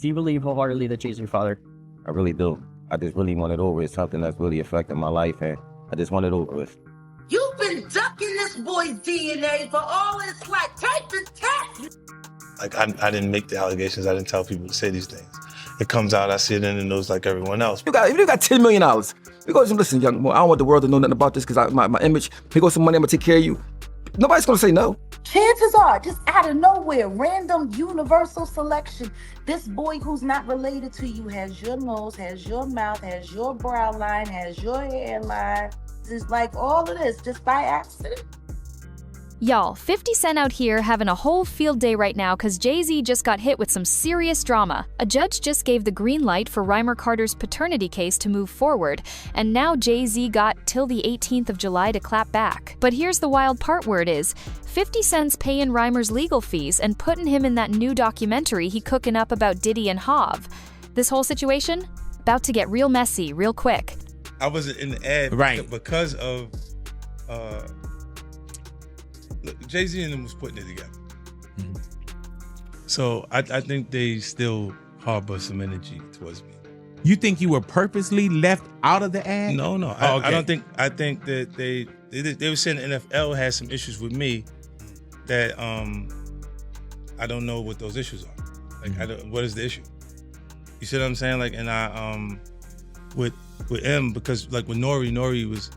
Do you believe wholeheartedly that Jay's your father? I really do. I just really want it over. It's something that's really affecting my life, and I just want it over with. You've been ducking this boy's DNA for all its life. Take the test. Like, I didn't make the allegations. I didn't tell people to say these things. It comes out, I see it in the news like everyone else. If you got $10 million, you go, listen, young boy, I don't want the world to know nothing about this because my image, here goes some money, I'm gonna take care of you. Nobody's gonna say no. Chances are, just out of nowhere, random universal selection, this boy who's not related to you has your nose, has your mouth, has your brow line, has your hairline. It's like all of this just by accident. Y'all, 50 Cent out here having a whole field day right now because Jay-Z just got hit with some serious drama. A judge just gave the green light for Rymir Carter's paternity case to move forward, and now Jay-Z got till the 18th of July to clap back. But here's the wild part where it is. 50 Cent's paying Rymir's legal fees and putting him in that new documentary he cooking up about Diddy and Hov. This whole situation? About to get real messy real quick. I wasn't in the ad because of Jay-Z and them was putting it together. Mm-hmm. So I think they still harbor some energy towards me. You think you were purposely left out of the ad? No. Oh, okay. I don't think. I think that they were saying the NFL has some issues with me that I don't know what those issues are. Like, what is the issue? You see what I'm saying? Like, and I with M, because like with Nori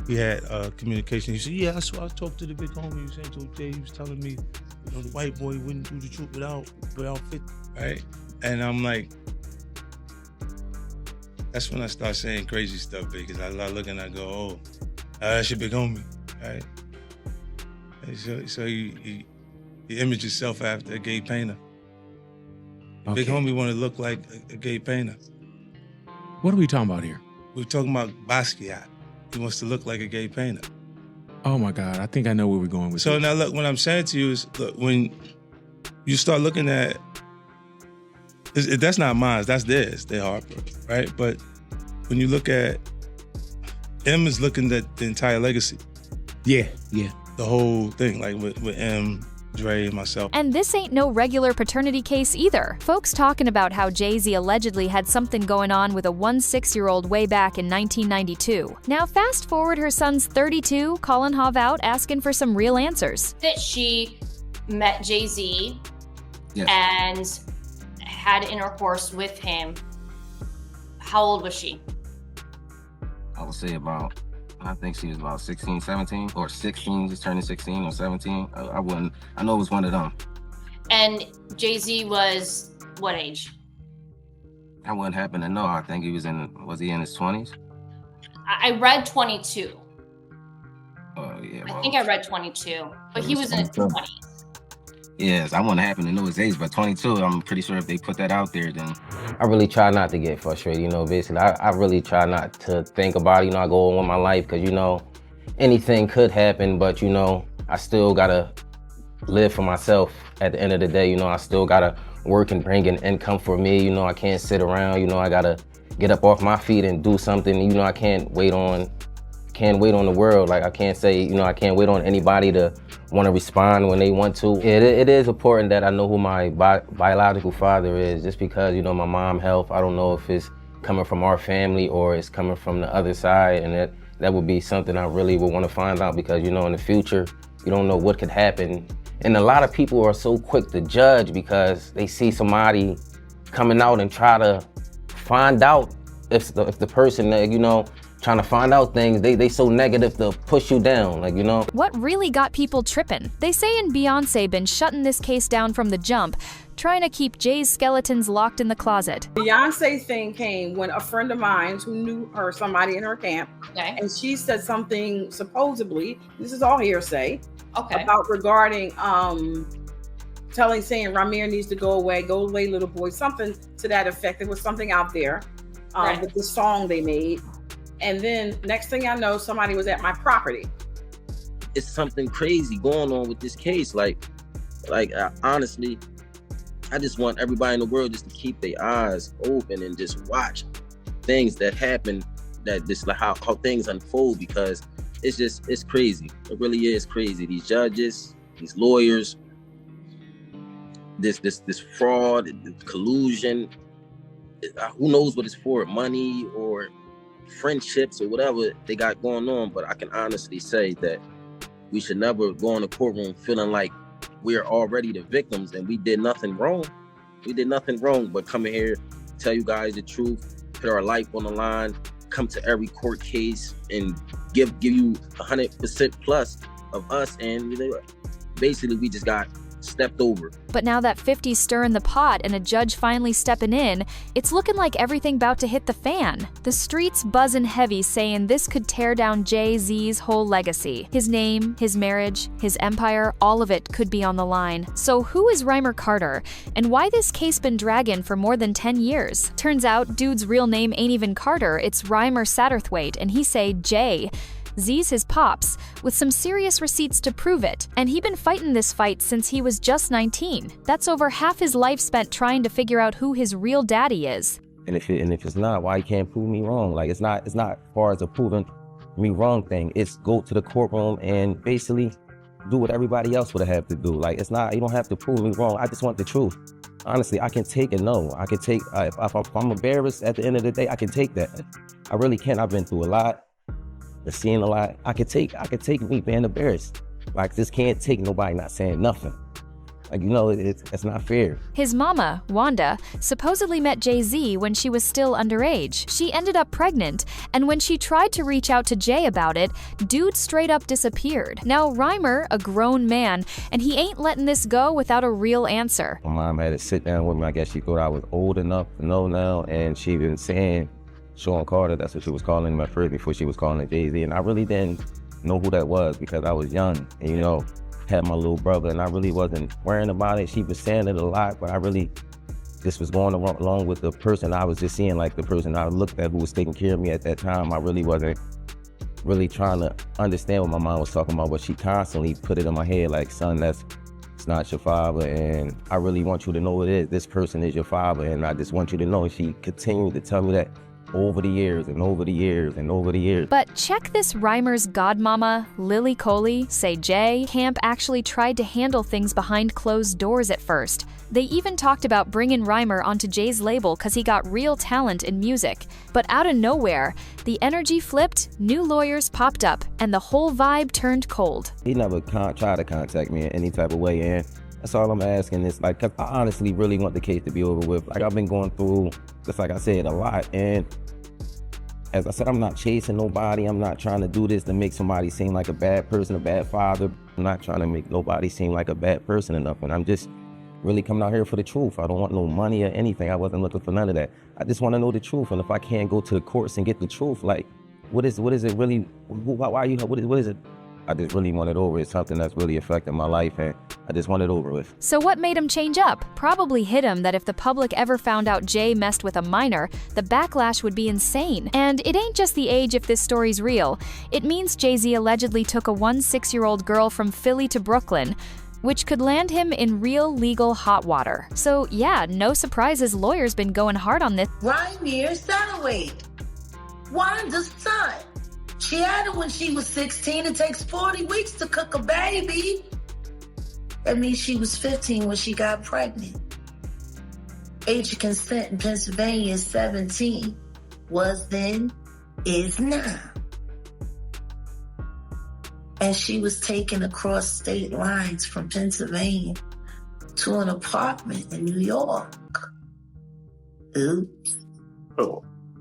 we had communication. He said, yeah, I talked to the big homie. He was saying to Jay, he was telling me, you know, the white boy wouldn't do the truth without 50, right? And I'm like, that's when I start saying crazy stuff, because I look and I go, oh, that's your big homie, right? And so he imaged himself after a gay painter. The big homie want to look like a gay painter. What are we talking about here? We're talking about Basquiat. He wants to look like a gay painter. Oh my God, I think I know where we're going with so this. Now look, what I'm saying to you is, look, when you start looking at, that's not mine, that's theirs, they're Harper, right? But when you look at, M is looking at the entire legacy. Yeah. The whole thing, like with M, Dre, and myself. And this ain't no regular paternity case either. Folks talking about how Jay-Z allegedly had something going on with a 16-year-old way back in 1992. Now fast forward her son's 32, calling Hov out, asking for some real answers. That she met Jay-Z Yes. and had intercourse with him. How old was she? I would say I think she was about 16, 17, or 16, just turning 16 or 17. I know it was one of them. And Jay-Z was what age? I wouldn't happen to know. I think was he in his 20s? I read 22. Oh, yeah. Well, I think I read 22, but he was in his 20s. Yes, I wouldn't happen to know his age, but 22, I'm pretty sure if they put that out there, then... I really try not to get frustrated, basically. I really try not to think about it, I go on with my life, because, anything could happen, but, I still gotta live for myself at the end of the day, I still gotta work and bring an income for me, I can't sit around, I gotta get up off my feet and do something, I can't wait on the world. Like, I can't say, I can't wait on anybody to want to respond when they want to. It is important that I know who my biological father is, just because, my mom health, I don't know if it's coming from our family or it's coming from the other side, and that would be something I really would want to find out, because, in the future, you don't know what could happen. And a lot of people are so quick to judge because they see somebody coming out and try to find out if the person that, trying to find out things, they so negative to push you down, What really got people tripping? They say in Beyonce been shutting this case down from the jump, trying to keep Jay's skeletons locked in the closet. Beyonce thing came when a friend of mine who knew her, somebody in her camp, and she said something, supposedly, this is all hearsay, about regarding saying Rymir needs to go away little boy, something to that effect. There was something out there with the song they made. And then next thing I know, somebody was at my property. It's something crazy going on with this case. Honestly, I just want everybody in the world just to keep their eyes open and just watch things that happen, that just like how things unfold, because it's crazy. It really is crazy. These judges, these lawyers, this fraud, collusion. Who knows what it's for? Money or friendships or whatever they got going on. But I can honestly say that we should never go in the courtroom feeling like we're already the victims and we did nothing wrong. We did nothing wrong but come in here, tell you guys the truth, put our life on the line, come to every court case and give you 100% plus of us. And basically we just got stepped over. But now that 50's stirring the pot and a judge finally stepping in, it's looking like everything about to hit the fan. The streets buzzing heavy saying this could tear down Jay-Z's whole legacy. His name, his marriage, his empire, all of it could be on the line. So who is Rymir Carter? And why this case been dragging for more than 10 years? Turns out, dude's real name ain't even Carter, it's Rymir Satterthwaite, and he say Jay. Z's his pops, with some serious receipts to prove it. And he been fighting this fight since he was just 19. That's over half his life spent trying to figure out who his real daddy is. And if it's not, why you can't prove me wrong? Like, it's not as far as a proving me wrong thing. It's go to the courtroom and basically do what everybody else would have to do. Like, it's not, you don't have to prove me wrong. I just want the truth. Honestly, I can take a no. I can take, if I'm embarrassed at the end of the day, I can take that. I really can. I've been through a lot. I've seen a lot. I could take me being embarrassed. Like, this can't take nobody not saying nothing. Like, it's not fair. His mama, Wanda, supposedly met Jay-Z when she was still underage. She ended up pregnant, and when she tried to reach out to Jay about it, dude straight up disappeared. Now Rymir, a grown man, and he ain't letting this go without a real answer. My mom had to sit down with me. I guess she thought I was old enough to know now, and she been saying, Sean Carter, that's what she was calling him at first before she was calling it Jay-Z. And I really didn't know who that was because I was young and, had my little brother and I really wasn't worrying about it. She was saying it a lot, but I really just was going along with the person I was just seeing, like the person I looked at who was taking care of me at that time. I really wasn't really trying to understand what my mom was talking about, but she constantly put it in my head like, son, it's not your father, and I really want you to know it is. This person is your father, and I just want you to know. And she continued to tell me that over the years and over the years and over the years. But check this Rymir's godmama, Lily Coley, say Jay Camp actually tried to handle things behind closed doors at first. They even talked about bringing Rymir onto Jay's label because he got real talent in music. But out of nowhere, the energy flipped, new lawyers popped up, and the whole vibe turned cold. He never tried to contact me in any type of way, and that's all I'm asking is, like, 'cause I honestly really want the case to be over with. Like, I've been going through, just like I said, a lot, and as I said, I'm not chasing nobody. I'm not trying to do this to make somebody seem like a bad person, a bad father. I'm not trying to make nobody seem like a bad person or nothing. I'm just really coming out here for the truth. I don't want no money or anything. I wasn't looking for none of that. I just want to know the truth. And if I can't go to the courts and get the truth, like, what is it really? Why you? What is it? I just really want it over. It's something that's really affecting my life, and I just want it over with. So what made him change up? Probably hit him that if the public ever found out Jay messed with a minor, the backlash would be insane. And it ain't just the age if this story's real. It means Jay-Z allegedly took a 16-year-old girl from Philly to Brooklyn, which could land him in real legal hot water. So yeah, no surprise his lawyer's been going hard on this. Rymir Satterthwaite, Wanda's son. She had it when she was 16. It takes 40 weeks to cook a baby. That means she was 15 when she got pregnant. Age of consent in Pennsylvania is 17. Was then, is now. And she was taken across state lines from Pennsylvania to an apartment in New York. Oops.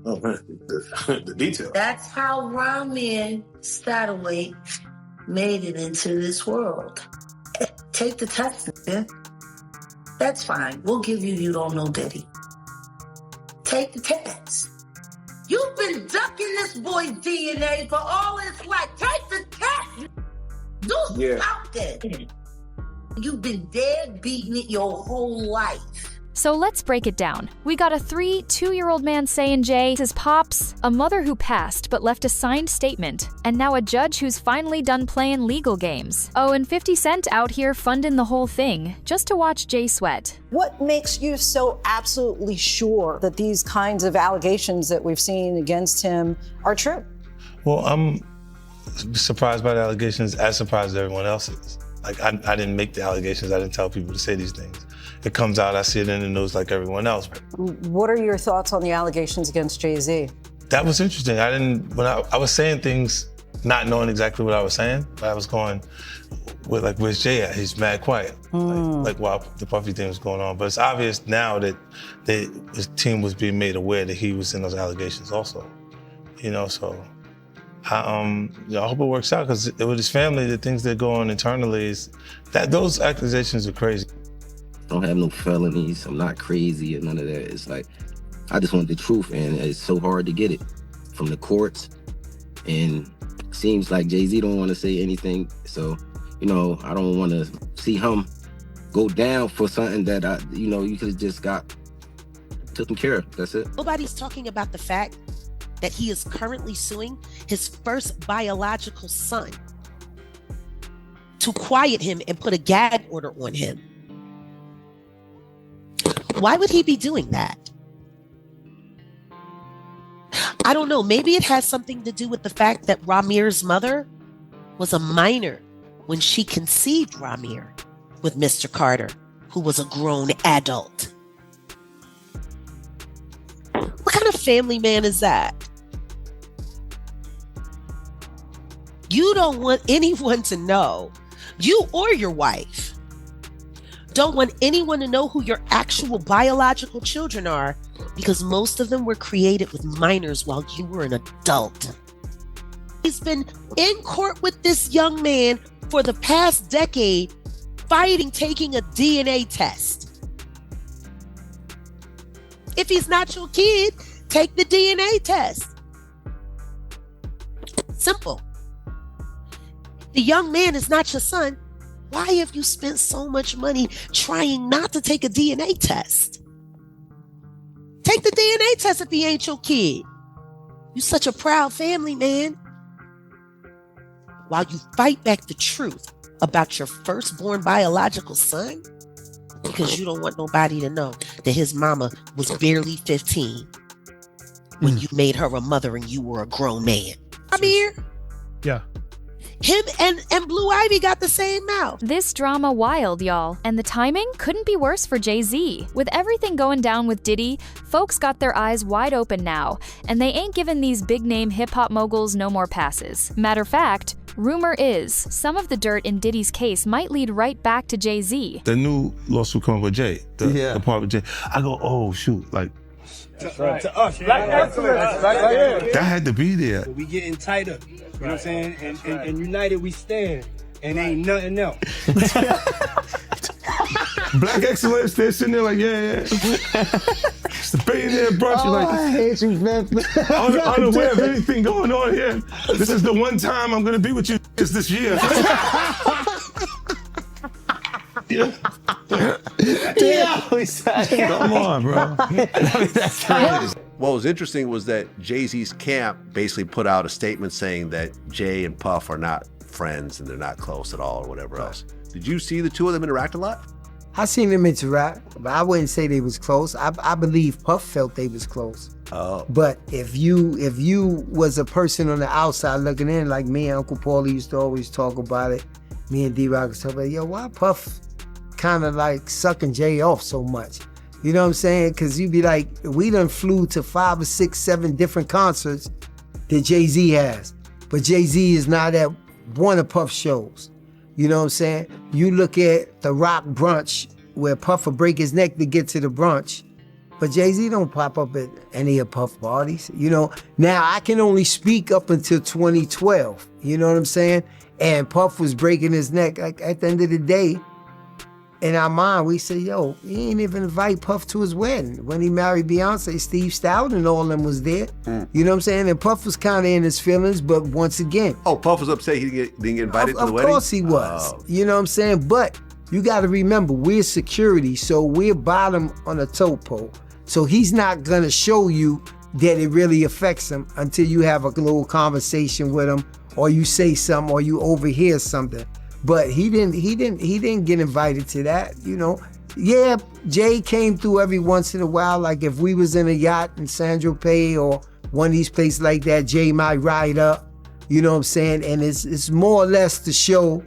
Oh man, the detail. That's how Rymir Satterthwaite made it into this world. Take the test, man. That's fine. We'll give you don't know Diddy. Take the test. You've been ducking this boy's DNA for all his life. Take the test. Do something. You've been dead beating it your whole life. So let's break it down. We got a 2-year-old man saying Jay, his pops, a mother who passed but left a signed statement, and now a judge who's finally done playing legal games. Oh, and 50 Cent out here funding the whole thing, just to watch Jay sweat. What makes you so absolutely sure that these kinds of allegations that we've seen against him are true? Well, I'm surprised by the allegations, as surprised as everyone else is. Like, I didn't make the allegations. I didn't tell people to say these things. it comes out, I see it in the news like everyone else. What are your thoughts on the allegations against Jay-Z? That was interesting. When I was saying things, not knowing exactly what I was saying, but I was going with like, where's Jay at? He's mad quiet. Like while the Puffy thing was going on. But it's obvious now that his team was being made aware that he was in those allegations also. So I hope it works out, because with his family, the things that go on internally is that those accusations are crazy. Don't have no felonies. I'm not crazy or none of that. It's like, I just want the truth, and it's so hard to get it from the courts. And it seems like Jay-Z don't want to say anything. So, I don't want to see him go down for something that you could have just got taken care of. That's it. Nobody's talking about the fact that he is currently suing his first biological son to quiet him and put a gag order on him. Why would he be doing that? I don't know. Maybe it has something to do with the fact that Rymir's mother was a minor when she conceived Rymir with Mr. Carter, who was a grown adult. What kind of family man is that? You don't want anyone to know, you or your wife, don't want anyone to know who your actual biological children are, because most of them were created with minors while you were an adult. He's been in court with this young man for the past decade, fighting taking a DNA test. If he's not your kid, take the DNA test. Simple. The young man is not your son. Why have you spent so much money trying not to take a DNA test? Take the DNA test if he ain't your kid. You such a proud family man. While you fight back the truth about your firstborn biological son, because you don't want nobody to know that his mama was barely 15 when you made her a mother and you were a grown man. I'm here. Yeah. Him and Blue Ivy got the same mouth. This drama wild, y'all. And the timing couldn't be worse for Jay-Z. With everything going down with Diddy, folks got their eyes wide open now, and they ain't giving these big-name hip-hop moguls no more passes. Matter of fact, rumor is some of the dirt in Diddy's case might lead right back to Jay-Z. The new lawsuit coming with Jay, the part with Jay. I go, oh shoot, like To us, black excellence. that had to be there. We getting tighter, you know what I'm saying? And united we stand, and ain't nothing else. Black excellence, they're sitting there like, yeah. It's the billionaire brunch. Like, I hate you, man. Unaware of anything going on here. This is the one time I'm gonna be with you this year. Come on, bro. That's crazy. What was interesting was that Jay-Z's camp basically put out a statement saying that Jay and Puff are not friends and they're not close at all or whatever else. Did you see the two of them interact a lot? I seen them interact, but I wouldn't say they was close. I believe Puff felt they was close. Oh. But if you was a person on the outside looking in, like me and Uncle Paulie used to always talk about it, me and D-Rock was talking about, yo, why Puff kind of like sucking Jay off so much? You know what I'm saying? Because you'd be like, we done flew to 5 or 6, 7 different concerts that Jay-Z has. But Jay-Z is not at one of Puff's shows. You know what I'm saying? You look at the Rock brunch where Puff will break his neck to get to the brunch, but Jay-Z don't pop up at any of Puff parties. You know, now I can only speak up until 2012. You know what I'm saying? And Puff was breaking his neck. Like at the end of the day, in our mind, we say, yo, he ain't even invite Puff to his wedding. When he married Beyonce, Steve Stout and all of them was there. You know what I'm saying? And Puff was kind of in his feelings, but once again. Oh, Puff was upset he didn't get invited to the wedding? Of course he was. Oh. You know what I'm saying? But you got to remember, we're security, so we're bottom on a tote pole. So he's not going to show you that it really affects him until you have a little conversation with him, or you say something, or you overhear something. But he didn't get invited to that, you know. Yeah, Jay came through every once in a while. Like if we was in a yacht in San Tropez or one of these places like that, Jay might ride up, you know what I'm saying? And it's more or less to show,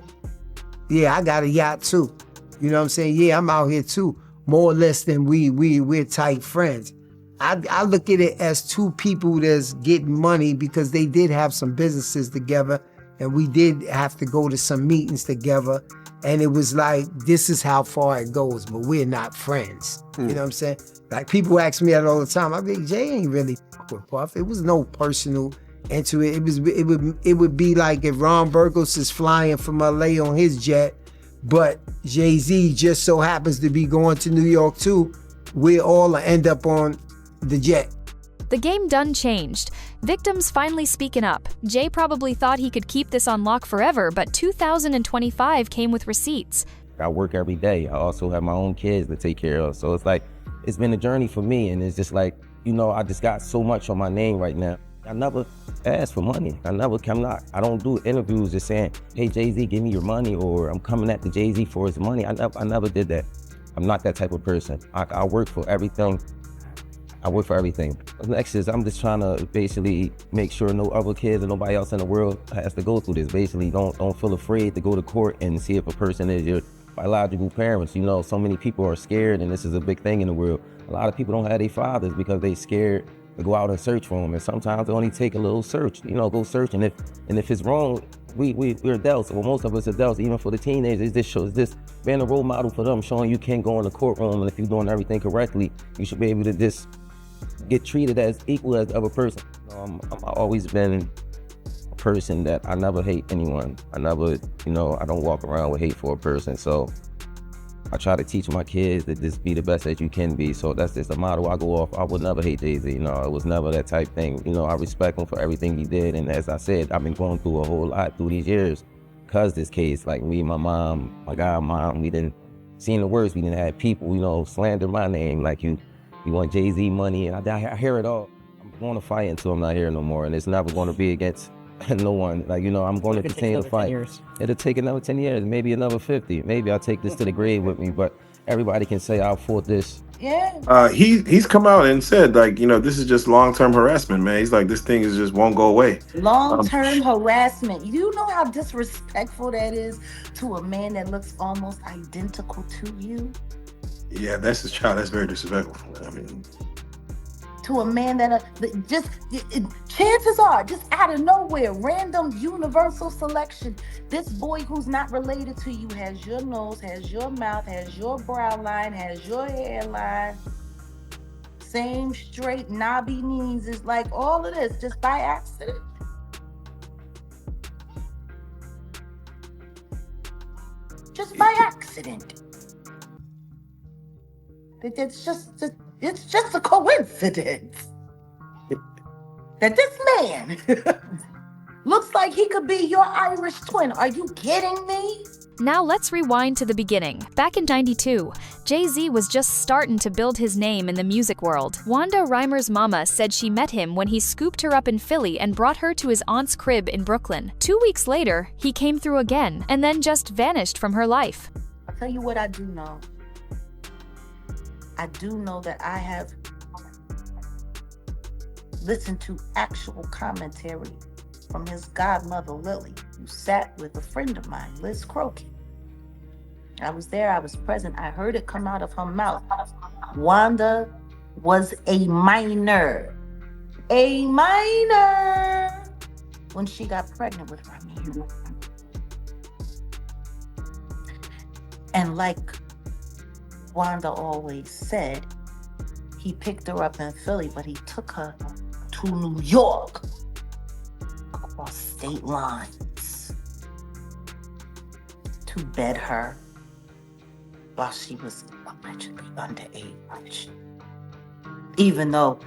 yeah, I got a yacht too. You know what I'm saying? Yeah, I'm out here too. more or less than we're tight friends. I look at it as two people that's getting money because they did have some businesses together and we did have to go to some meetings together. And it was like, this is how far it goes, but we're not friends. You know what I'm saying? Like people ask me that all the time. I think Jay ain't really with Puff. It was no personal into it. It would be like if Ron Burgos is flying from LA on his jet, but Jay-Z just so happens to be going to New York too. We all end up on the jet. The game done changed. Victims finally speaking up. Jay probably thought he could keep this on lock forever, but 2025 came with receipts. I work every day. I also have my own kids to take care of. So it's like, it's been a journey for me. And it's just like, you know, I just got so much on my name right now. I never ask for money. I don't do interviews just saying, hey, Jay-Z, give me your money, or I'm coming at the Jay-Z for his money. I never did that. I'm not that type of person. I work for everything. I work for everything. Next is I'm just trying to basically make sure no other kids or nobody else in the world has to go through this. Basically, don't feel afraid to go to court and see if a person is your biological parents. You know, so many people are scared, and this is a big thing in the world. A lot of people don't have their fathers because they scared to go out and search for them. And sometimes it only take a little search, you know, go search. And if it's wrong, we're adults, or most of us adults, even for the teenagers, this being a role model for them, showing you can go in the courtroom, and if you're doing everything correctly, you should be able to just get treated as equal as the other person. I've always been a person that I never hate anyone. I never, you know, I don't walk around with hate for a person. So I try to teach my kids that just be the best that you can be. So that's just a motto I go off. I would never hate Jay-Z. You know, it was never that type thing. You know, I respect him for everything he did. And as I said, I've been going through a whole lot through these years because this case, like me, my mom, my godmom, we didn't seen the worst. We didn't have people, you know, slander my name like you want Jay-Z money, and I hear it all. I'm going to fight until I'm not here no more, and it's never going to be against no one. Like, you know, I'm going to continue to fight. It'll take another 10 years, maybe another 50. Maybe I'll take this to the grave with me, but everybody can say I fought this. Yeah. He's come out and said, like, you know, this is just long-term harassment, man. He's like, this thing is just won't go away. Long-term harassment. You know how disrespectful that is to a man that looks almost identical to you? Yeah, that's his child. That's very disrespectful. I mean, to a man that chances are, just out of nowhere, random universal selection, this boy who's not related to you has your nose, has your mouth, has your brow line, has your hairline, same straight knobby knees. Is like all of this just by accident. Just by accident. It's just a coincidence that this man looks like he could be your Irish twin. Are you kidding me? Now let's rewind to the beginning. Back in '92, Jay-Z was just starting to build his name in the music world. Wanda Rymir's mama said she met him when he scooped her up in Philly and brought her to his aunt's crib in Brooklyn. 2 weeks later, he came through again and then just vanished from her life. I'll tell you what I do know. I do know that I have listened to actual commentary from his godmother, Lily, who sat with a friend of mine, Liz Crokin. I was there, I was present, I heard it come out of her mouth. Wanda was a minor when she got pregnant with Rymir. And like Wanda always said, he picked her up in Philly, but he took her to New York, across state lines, to bed her while she was allegedly underage, even though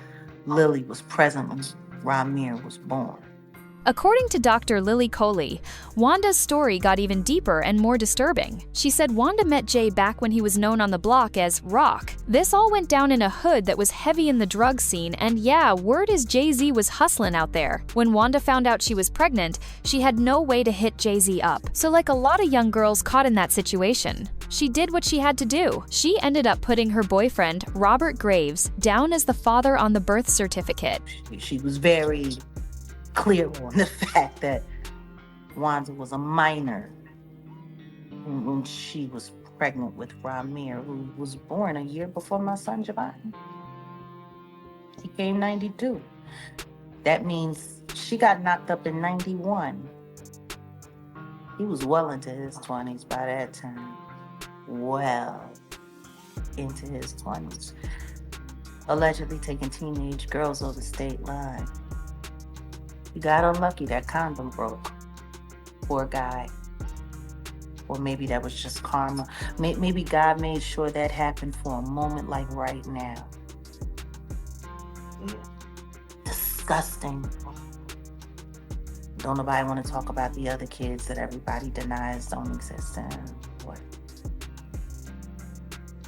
Lily was present when Rymir was born. According to Dr. Lily Coley, Wanda's story got even deeper and more disturbing. She said Wanda met Jay back when he was known on the block as Rock. This all went down in a hood that was heavy in the drug scene, and yeah, word is Jay-Z was hustling out there. When Wanda found out she was pregnant, she had no way to hit Jay-Z up. So like a lot of young girls caught in that situation, she did what she had to do. She ended up putting her boyfriend, Robert Graves, down as the father on the birth certificate. She was very clear on the fact that Wanda was a minor when she was pregnant with Rymir, who was born a year before my son Giovanni. He came 92. That means she got knocked up in 91. He was well into his 20s by that time. Well into his 20s. Allegedly taking teenage girls over state line. He got unlucky, that condom broke. Poor guy. Or maybe that was just karma. Maybe God made sure that happened for a moment like right now. Disgusting. Don't nobody want to talk about the other kids that everybody denies don't exist. And what?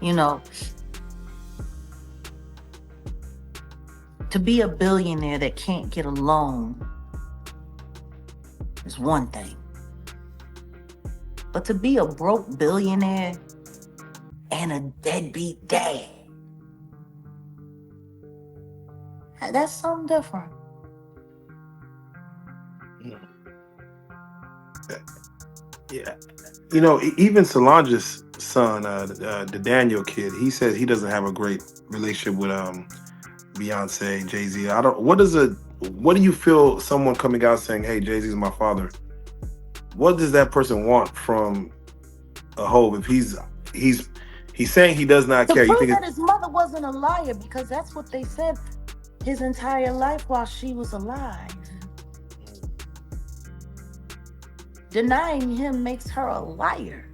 You know, to be a billionaire that can't get a loan is one thing. But to be a broke billionaire and a deadbeat dad, that's something different. Yeah. You know, even Solange's son, the Daniel kid, he says he doesn't have a great relationship with Beyonce, Jay-Z. What do you feel someone coming out saying, hey, Jay-Z's my father? What does that person want from a hoe if he's saying he does not care? To You prove think that his mother wasn't a liar, because that's what they said his entire life while she was alive. Denying him makes her a liar.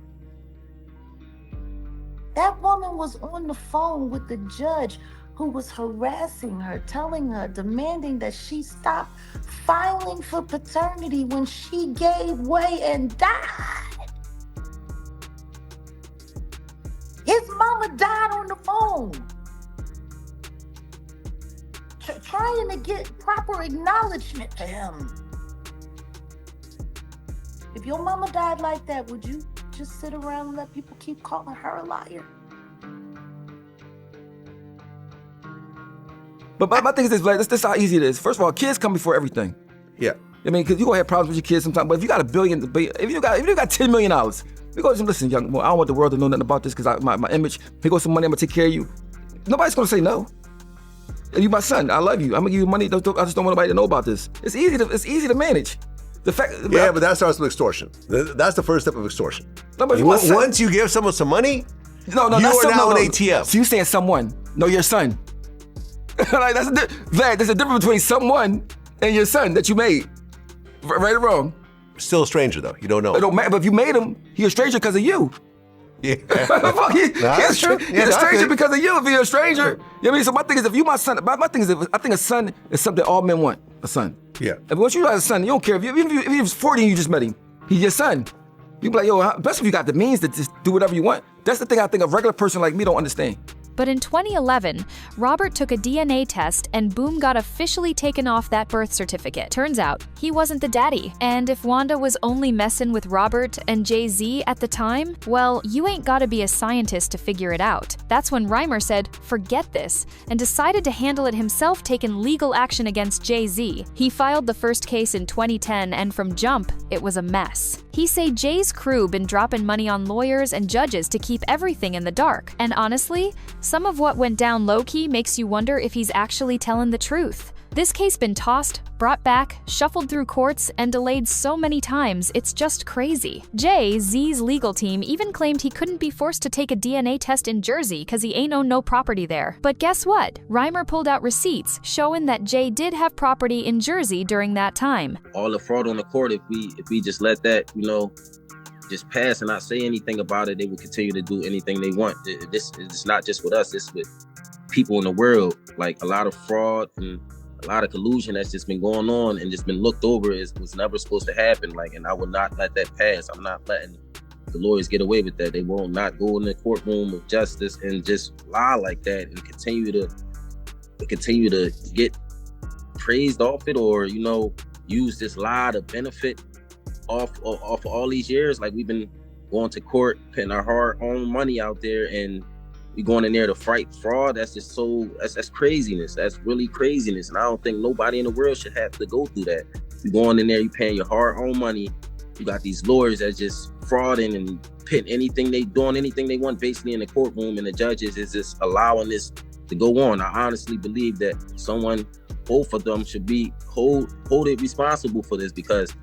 That woman was on the phone with the judge who was harassing her, telling her, demanding that she stop filing for paternity when she gave way and died. His mama died on the phone. Trying to get proper acknowledgement to him. If your mama died like that, would you just sit around and let people keep calling her a liar? But my thing is this, Vlad, this is how easy it is. First of all, kids come before everything. Yeah. I mean, because you're gonna have problems with your kids sometimes, but if you got if you got $10 million, you go, listen, young boy, I don't want the world to know nothing about this because my image, here goes some money, I'm gonna take care of you. Nobody's gonna say no. You my son, I love you. I'm gonna give you money. I just don't want nobody to know about this. It's easy to manage. The fact, yeah, but that starts with extortion. That's the first step of extortion. No, but once you give someone some money, you are now an ATM. So you saying someone, no, your son. Like Vlad, there's a difference between someone and your son that you made. Right or wrong? Still a stranger though. You don't know. It don't matter. But if you made him, he's a stranger because of you. Yeah. He's a stranger because of you. If you're a stranger, you know what I mean? So my thing is, if you my son, my thing is, I think a son is something all men want. A son. Yeah. If once you have a son, you don't care if he was 40 and you just met him. He's your son. You be like, yo, best if you got the means to just do whatever you want. That's the thing I think a regular person like me don't understand. But in 2011, Robert took a DNA test and boom got officially taken off that birth certificate. Turns out, he wasn't the daddy. And if Wanda was only messing with Robert and Jay-Z at the time, well, you ain't gotta be a scientist to figure it out. That's when Rymir said, forget this, and decided to handle it himself, taking legal action against Jay-Z. He filed the first case in 2010, and from jump, it was a mess. He say Jay's crew been dropping money on lawyers and judges to keep everything in the dark. And honestly, some of what went down low-key makes you wonder if he's actually telling the truth. This case been tossed, brought back, shuffled through courts, and delayed so many times, it's just crazy. Jay-Z's legal team even claimed he couldn't be forced to take a DNA test in Jersey because he ain't owned no property there. But guess what? Rymir pulled out receipts showing that Jay did have property in Jersey during that time. All the fraud on the court, if we just let that, just pass and not say anything about it, they will continue to do anything they want. This is not just with us, it's with people in the world. Like a lot of fraud and a lot of collusion that's just been going on and just been looked over was never supposed to happen. And I will not let that pass. I'm not letting the lawyers get away with that. They will not go in the courtroom of justice and just lie like that and continue to get praised off it or, use this lie to benefit off of all these years. Like we've been going to court, putting our hard-earned money out there, and we going in there to fight fraud. That's just that's craziness. That's really craziness. And I don't think nobody in the world should have to go through that. You going in there, you paying your hard-earned money. You got these lawyers that's just frauding and pit anything they doing anything they want basically in the courtroom, and the judges is just allowing this to go on. I honestly believe that both of them should be hold it responsible for this, because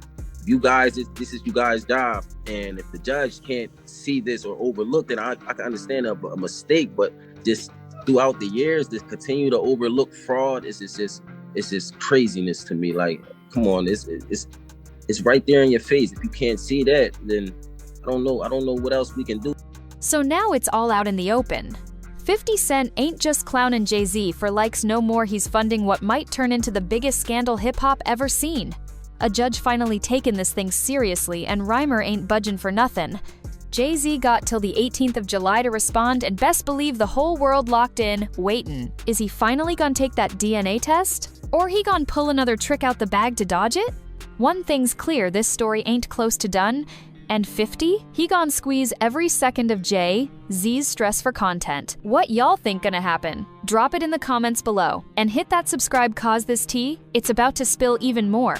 you guys, this is you guys' job, and if the judge can't see this or overlook it, I can understand a mistake, but just throughout the years, to continue to overlook fraud is just craziness to me. Like, come on, it's right there in your face. If you can't see that, then I don't know what else we can do. So now it's all out in the open. 50 Cent ain't just clowning Jay-Z for likes no more, he's funding what might turn into the biggest scandal hip-hop ever seen. A judge finally taken this thing seriously, and Rymir ain't budging for nothing. Jay-Z got till the 18th of July to respond, and best believe the whole world locked in, waitin'. Is he finally gonna take that DNA test? Or he gonna pull another trick out the bag to dodge it? One thing's clear, this story ain't close to done, and 50? He gon' squeeze every second of Jay-Z's stress for content. What y'all think gonna happen? Drop it in the comments below, and hit that subscribe cause this tea, it's about to spill even more.